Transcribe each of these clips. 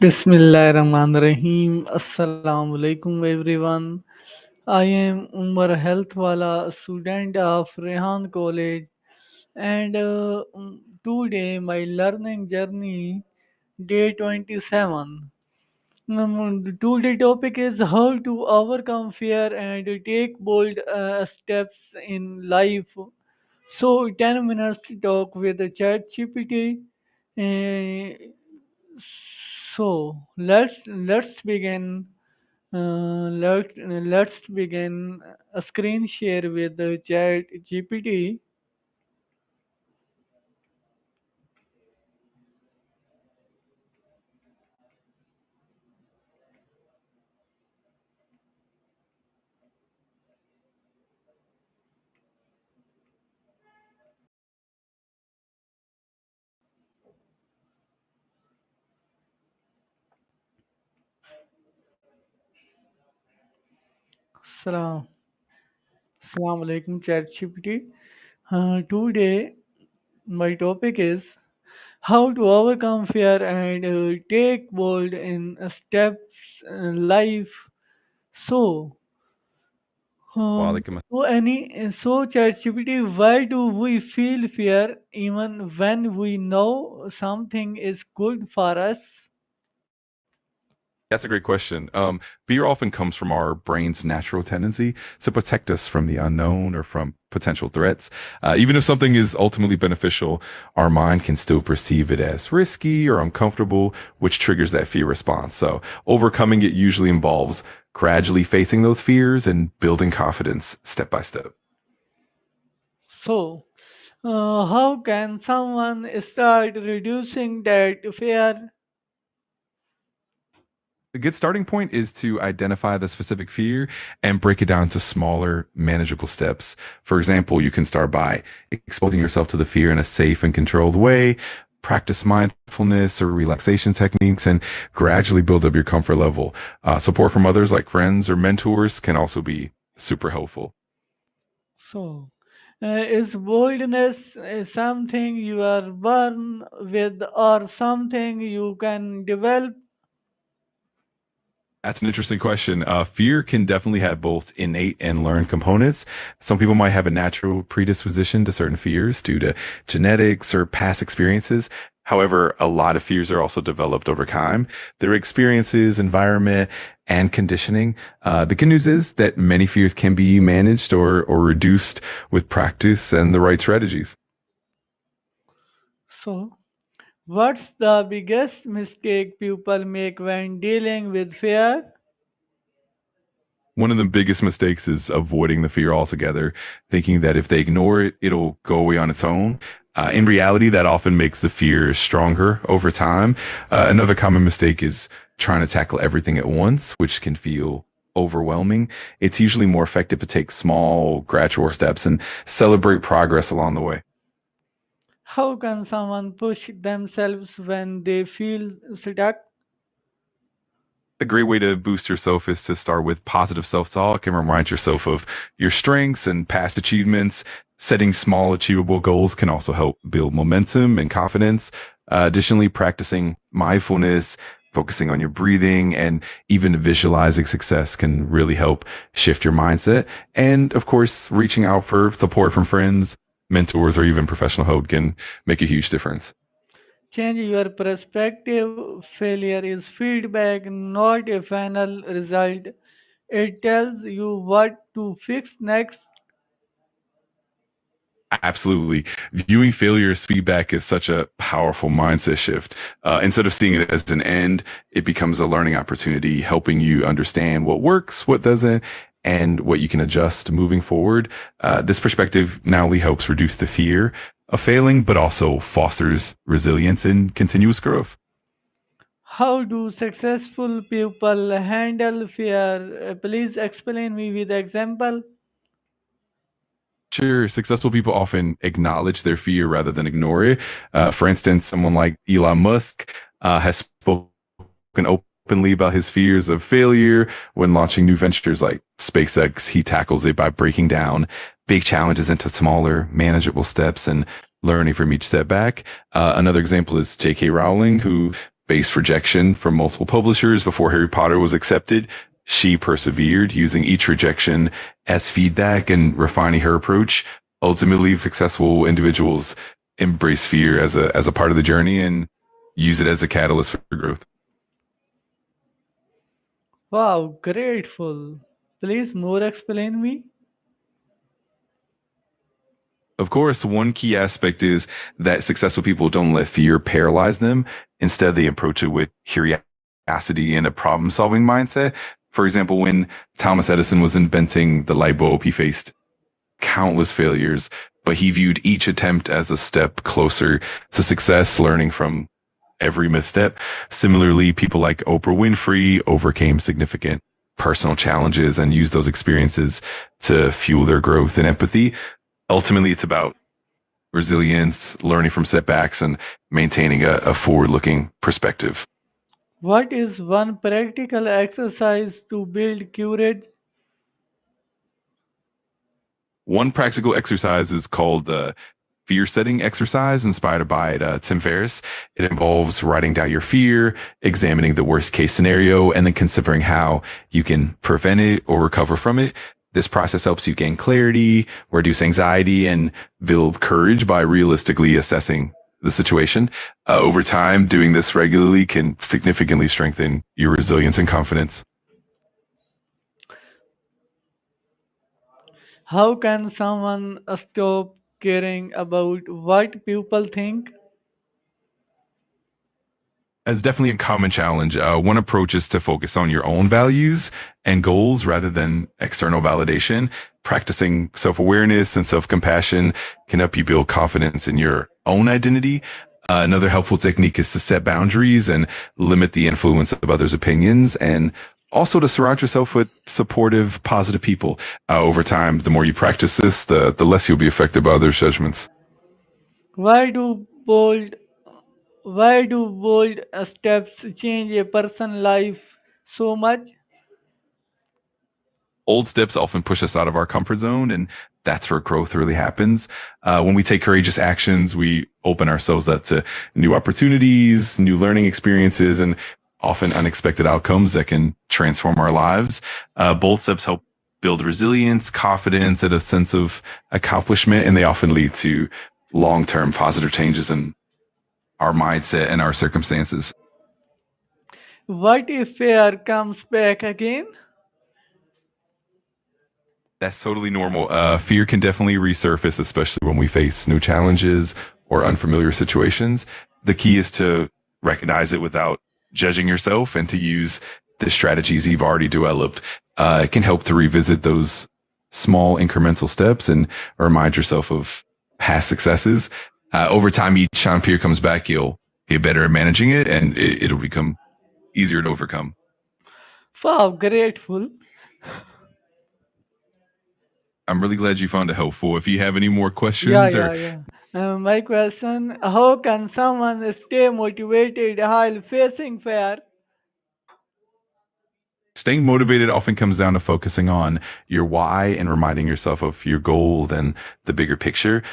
Bismillahirrahmanirrahim. Assalamu alaikum everyone. I am Umar Healthwala, student of Rehan College, and today my learning journey, day 27. Today topic is how to overcome fear and take bold steps in life. So 10 minutes talk with the ChatGPT. Uh, so let's begin. Let's begin a screen share with the Chat GPT. Salam, Assalamu alaikum Chat GPT. Today my topic is how to overcome fear and take bold in steps in life. So, um, Walaikum so ChatGPT, why do we feel fear even when we know something is good for us? That's a great question. Fear often comes from our brain's natural tendency to protect us from the unknown or from potential threats. Even if something is ultimately beneficial, our mind can still perceive it as risky or uncomfortable, which triggers that fear response. So overcoming it usually involves gradually facing those fears and building confidence step by step. So, how can someone start reducing that fear? A good starting point is to identify the specific fear and break it down to smaller, manageable steps. For example, you can start by exposing yourself to the fear in a safe and controlled way, practice mindfulness or relaxation techniques, and gradually build up your comfort level. Support from others like friends or mentors can also be super helpful. So, is boldness something you are born with or something you can develop? That's an interesting question. Fear can definitely have both innate and learned components. Some people might have a natural predisposition to certain fears due to genetics or past experiences. However, a lot of fears are also developed over time. Their experiences, environment, and conditioning. The good news is that many fears can be managed or reduced with practice and the right strategies. So, what's the biggest mistake people make when dealing with fear? One of the biggest mistakes is avoiding the fear altogether, thinking that if they ignore it, it'll go away on its own. In reality, that often makes the fear stronger over time. Another common mistake is trying to tackle everything at once, which can feel overwhelming. It's usually more effective to take small, gradual steps and celebrate progress along the way. How can someone push themselves when they feel stuck? A great way to boost yourself is to start with positive self-talk and remind yourself of your strengths and past achievements. Setting small achievable goals can also help build momentum and confidence. Additionally, practicing mindfulness, focusing on your breathing, and even visualizing success can really help shift your mindset. And of course, reaching out for support from friends, mentors, or even professional help can make a huge difference. Change your perspective. Failure is feedback, not a final result. It tells you what to fix next. Absolutely. Viewing failure as feedback is such a powerful mindset shift. Instead of seeing it as an end, it becomes a learning opportunity, helping you understand what works, what doesn't, and what you can adjust moving forward. This perspective not only helps reduce the fear of failing, but also fosters resilience and continuous growth. How do successful people handle fear? Please explain me with example. Sure, successful people often acknowledge their fear rather than ignore it. For instance, someone like Elon Musk has spoken openly about his fears of failure when launching new ventures like SpaceX. He tackles it by breaking down big challenges into smaller, manageable steps and learning from each setback. Another example is J.K. Rowling, who faced rejection from multiple publishers before Harry Potter was accepted. She persevered, using each rejection as feedback and refining her approach. Ultimately, successful individuals embrace fear as a part of the journey and use it as a catalyst for growth. Wow, grateful. Please more explain me. Of course, one key aspect is that successful people don't let fear paralyze them. Instead, they approach it with curiosity and a problem solving mindset. For example, when Thomas Edison was inventing the light bulb, he faced countless failures, but he viewed each attempt as a step closer to success, learning from every misstep. Similarly, people like Oprah Winfrey overcame significant personal challenges and used those experiences to fuel their growth and empathy. Ultimately, it's about resilience, learning from setbacks, and maintaining a forward looking perspective. What is one practical exercise to build courage? One practical exercise is called the fear setting exercise, inspired by Tim Ferriss. It involves writing down your fear, examining the worst case scenario, and then considering how you can prevent it or recover from it. This process helps you gain clarity, reduce anxiety, and build courage by realistically assessing the situation. Over time, doing this regularly can significantly strengthen your resilience and confidence. How can someone stop caring about what people think? It's definitely a common challenge. One approach is to focus on your own values and goals rather than external validation. Practicing self awareness and self compassion can help you build confidence in your own identity. Another helpful technique is to set boundaries and limit the influence of others' opinions, and also to surround yourself with supportive, positive people. Over time, the more you practice this, the less you'll be affected by others' judgments. Why do bold why do bold steps change a person's life so much? Old steps often push us out of our comfort zone, and that's where growth really happens. When we take courageous actions, we open ourselves up to new opportunities, new learning experiences, and often unexpected outcomes that can transform our lives. Bold steps help build resilience, confidence, and a sense of accomplishment, and they often lead to long-term positive changes in our mindset and our circumstances. What if fear comes back again? That's totally normal. Fear can definitely resurface, especially when we face new challenges or unfamiliar situations. The key is to recognize it without judging yourself and to use the strategies you've already developed. It can help to revisit those small incremental steps and remind yourself of past successes. Over time, each time fear comes back, you'll get better at managing it, and it'll become easier to overcome. Wow, grateful. I'm really glad you found it helpful. If you have any more Yeah, questions or yeah, yeah. My question: how can someone stay motivated while facing fear? staying motivated often comes down to focusing on your why and reminding yourself of your goal and the bigger picture.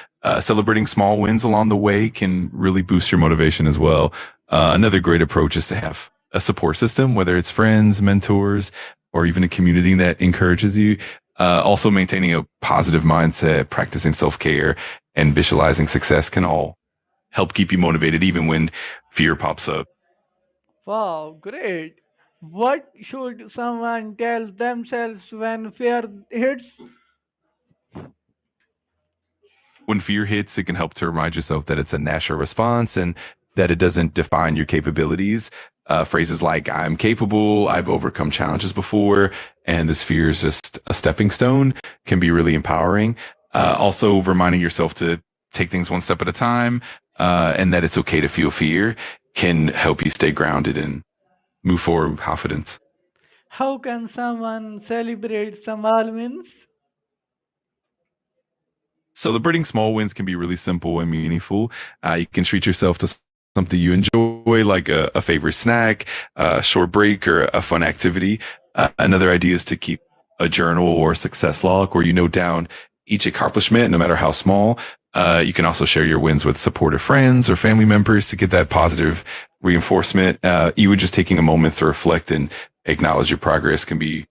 Celebrating small wins along the way can really boost your motivation as well. Another great approach is to have a support system, whether it's friends, mentors, or even a community that encourages you. Also, maintaining a positive mindset, practicing self care, and visualizing success can all help keep you motivated even when fear pops up. Wow, great. What should someone tell themselves when fear hits? When fear hits, it can help to remind yourself that it's a natural response and that it doesn't define your capabilities. Phrases like, I'm capable, I've overcome challenges before, and this fear is just a stepping stone can be really empowering. Also, reminding yourself to take things one step at a time and that it's okay to feel fear can help you stay grounded and move forward with confidence. How can someone celebrate small wins? Celebrating small wins can be really simple and meaningful. You can treat yourself to something you enjoy, like a favorite snack, a short break, or a fun activity. Another idea is to keep a journal or a success log where you note down each accomplishment, no matter how small. You can also share your wins with supportive friends or family members to get that positive reinforcement. Even just taking a moment to reflect and acknowledge your progress can be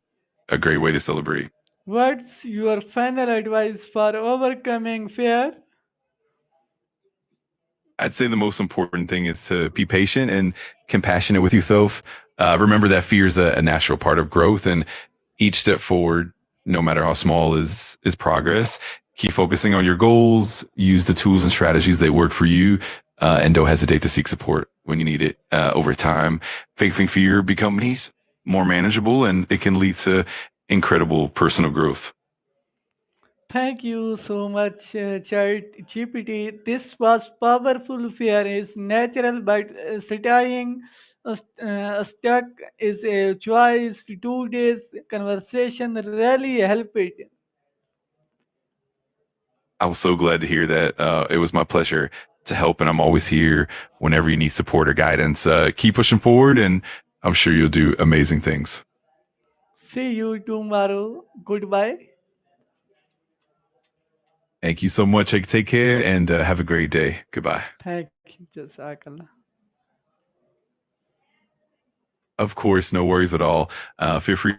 a great way to celebrate. What's your final advice for overcoming fear? I'd say the most important thing is to be patient and compassionate with yourself. Remember that fear is a natural part of growth, and each step forward, no matter how small, is progress. Keep focusing on your goals. Use the tools and strategies that work for you, and don't hesitate to seek support when you need it. Over time, facing fear becomes more manageable, and it can lead to incredible personal growth. Thank you so much, ChatGPT. This was powerful. Fear is natural, but staying stuck is a choice. Today's conversation really helped it. I was so glad to hear that. It was my pleasure to help, and I'm always here whenever you need support or guidance. Keep pushing forward, and I'm sure you'll do amazing things. See you tomorrow. Goodbye. Thank you so much. Take care and have a great day. Goodbye. Thank you. Jazakallah. Of course, no worries at all. Feel free